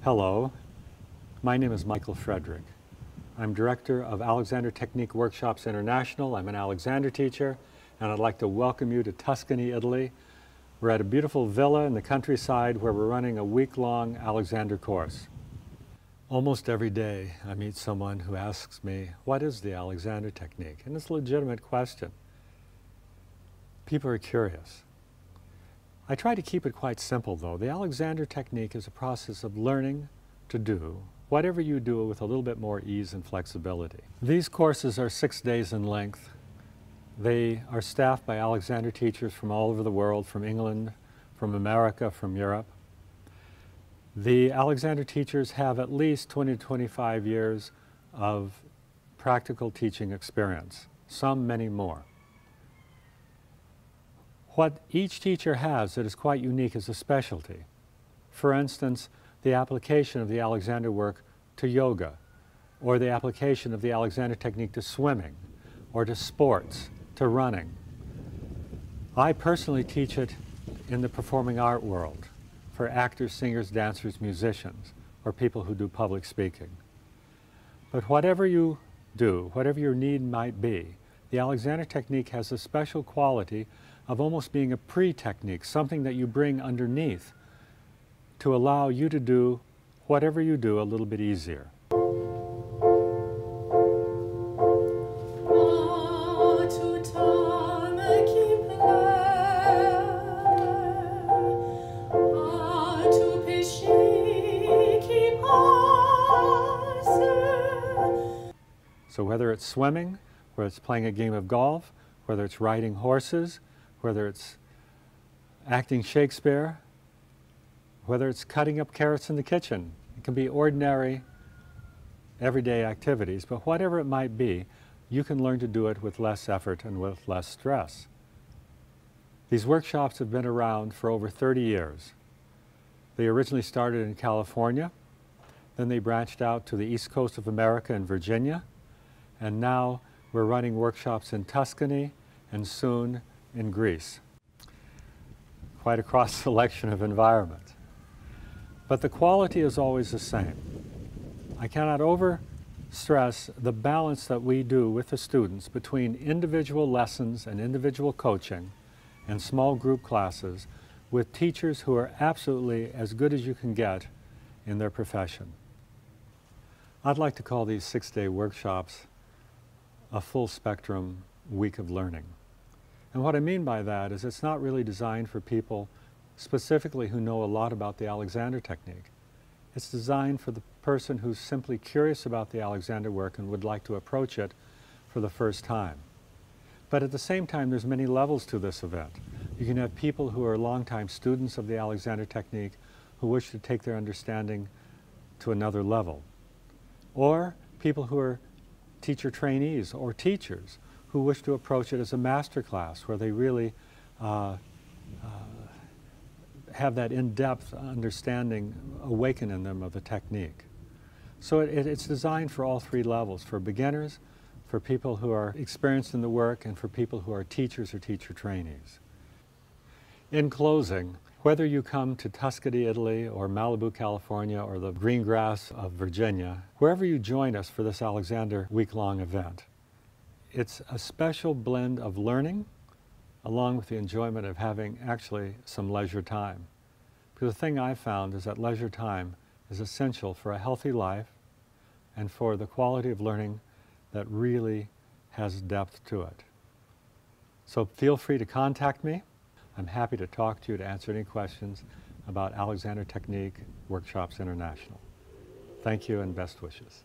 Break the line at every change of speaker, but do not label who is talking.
Hello, my name is Michael Frederick. I'm director of Alexander Technique Workshops International. I'm an Alexander teacher, and I'd like to welcome you to Tuscany, Italy. We're at a beautiful villa in the countryside where we're running a week-long Alexander course. Almost every day I meet someone who asks me, what is the Alexander Technique? And it's a legitimate question. People are curious. I try to keep it quite simple, though. The Alexander Technique is a process of learning to do whatever you do with a little bit more ease and flexibility. These courses are 6 days in length. They are staffed by Alexander teachers from all over the world, from England, from America, from Europe. The Alexander teachers have at least 20 to 25 years of practical teaching experience, some many more. What each teacher has that is quite unique is a specialty. For instance, the application of the Alexander work to yoga, or the application of the Alexander technique to swimming, or to sports, to running. I personally teach it in the performing art world for actors, singers, dancers, musicians, or people who do public speaking. But whatever you do, whatever your need might be, the Alexander technique has a special quality of almost being a pre-technique, something that you bring underneath to allow you to do whatever you do a little bit easier. So whether it's swimming, whether it's playing a game of golf, whether it's riding horses, whether it's acting Shakespeare, whether it's cutting up carrots in the kitchen. It can be ordinary, everyday activities, but whatever it might be, you can learn to do it with less effort and with less stress. These workshops have been around for over 30 years. They originally started in California, then they branched out to the East Coast of America and Virginia, and now we're running workshops in Tuscany and soon in Greece. Quite a cross-selection of environment. But the quality is always the same. I cannot over-stress the balance that we do with the students between individual lessons and individual coaching and small group classes with teachers who are absolutely as good as you can get in their profession. I'd like to call these 6-day workshops a full spectrum week of learning. And what I mean by that is it's not really designed for people specifically who know a lot about the Alexander technique. It's designed for the person who's simply curious about the Alexander work and would like to approach it for the first time. But at the same time, there's many levels to this event. You can have people who are longtime students of the Alexander technique who wish to take their understanding to another level. Or people who are teacher trainees or teachers who wish to approach it as a master class where they really have that in-depth understanding awaken in them of the technique. So it's designed for all 3 levels, for beginners, for people who are experienced in the work, and for people who are teachers or teacher trainees. In closing, whether you come to Tuscany, Italy, or Malibu, California, or the green grass of Virginia, wherever you join us for this Alexander week-long event, it's a special blend of learning along with the enjoyment of having actually some leisure time. Because the thing I've found is that leisure time is essential for a healthy life and for the quality of learning that really has depth to it. So feel free to contact me. I'm happy to talk to you, to answer any questions about Alexander Technique Workshops International. Thank you and best wishes.